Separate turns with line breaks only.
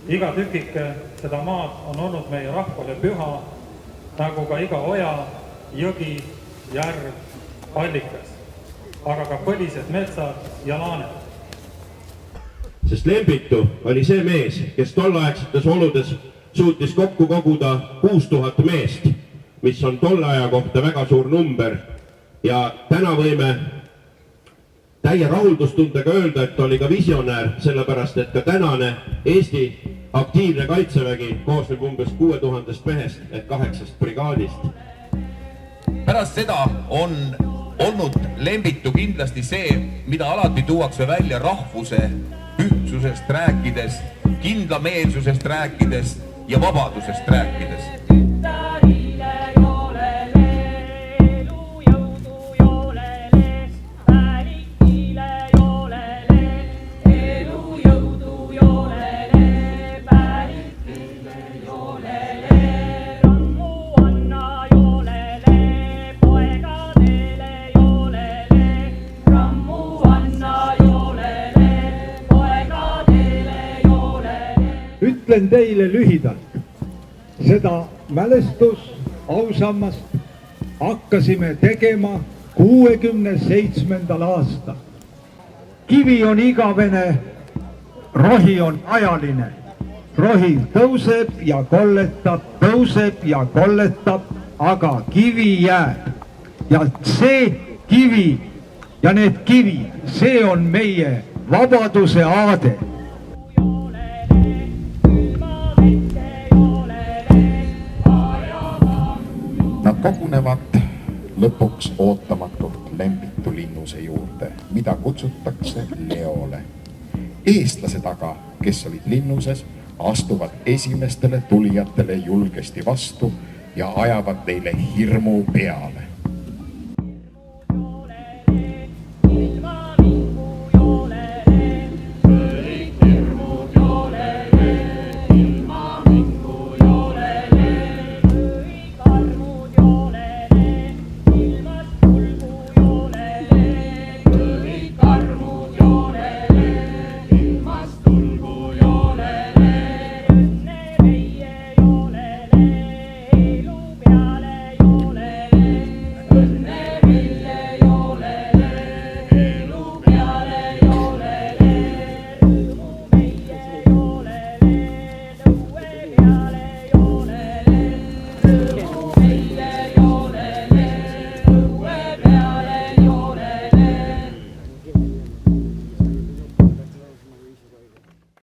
Iga tükike seda maad on olnud meie rahvale püha, nagu ka iga oja, jõgi, järv, allikas, aga ka põlised metsad ja laaned.
Sest Lembitu oli see mees, kes tolleaegsetes oludes suutis kokku koguda 6000 meest, mis on tolle aja kohta väga suur number ja täna võime täie rahuldustundega öelda, et oli ka visionäär, sellepärast et ka tänane Eesti aktiivne kaitsevägi koosneb umbes 6000 mehest ehk 8 brigaadist.
Pärast seda on olnud Lembitu kindlasti see, mida alati tuuakse välja rahvuse ühtsusest rääkides, kindlameelsusest rääkides ja vabadusest rääkides.
Ütlen teile lühidalt, seda mälestusausammast hakkasime tegema 67. aastal. Kivi on igavene, rohi on ajaline. Rohi tõuseb ja kolletab, aga kivi jääb. Ja see kivi ja need kivid, see on meie vabaduse aade.
Nad kogunevad lõpuks ootamatult Lembitu linnuse juurde, mida kutsutakse Leole. Eestlased aga, kes olid linnuses, astuvad esimestele tulijatele julgesti vastu ja ajavad neile hirmu peale.